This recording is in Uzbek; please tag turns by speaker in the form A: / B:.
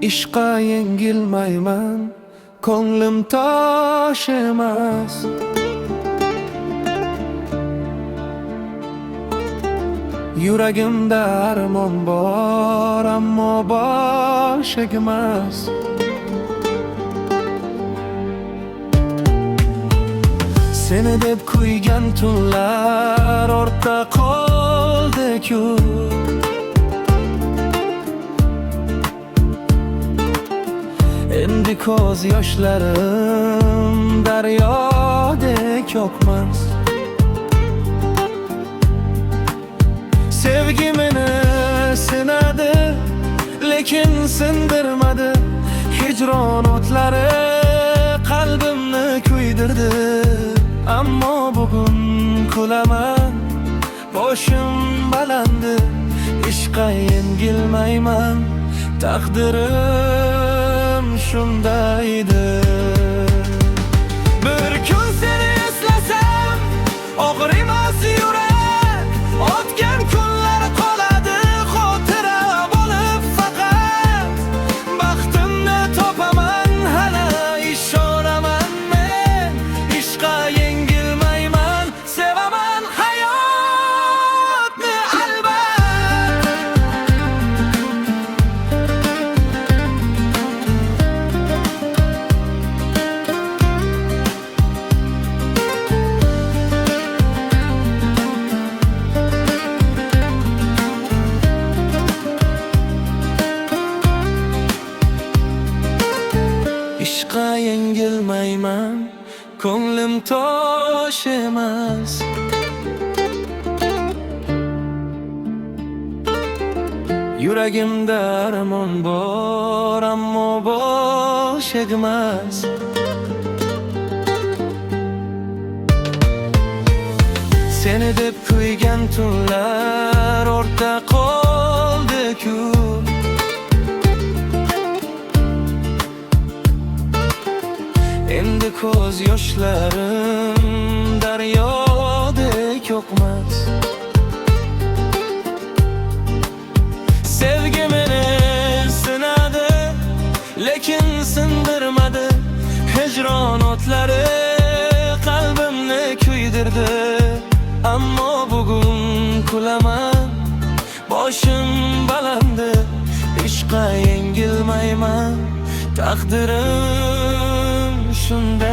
A: ishqa yengilmayman, ko'nglim tosh emas. Yuragimda armon bor, ammo bosh egmas. Seni deb kuygan tunlar ortda qoldi-ku. Endi ko'z yoshlarim daryodek yo'qmas. Sevgi meni sinadi, lekin sindirmadi. Hijron o'tlari qalbimni kuydirdi. Ammo bugun kulaman, boshim balandi. Ishqa yengilmayman, taqdirim shundaydir. Bir kun seni eslasam, og'rimas yurak. O'tgan kunlar qoladi xotira bo'lib faqat. Baxtimni topaman, hali ishonaman men. Ishqa yengilmayman, sevaman hayotni albat. Ishqa yengilmayman, ko'nglim tosh emas. Yuragimda armon bor, ammo bosh egmas. Seni deb kuygan tunlar ortda qoldi-ku. Endi ko'z yoshlarim daryodek yo'qmas. Sevgi meni sinadi, lekin sindirmadi. Hijron o'tlari qalbimni kuydirdi. Ammo bugun kulaman, boshim balandi. Ishqa yengilmayman, taqdirim shunda.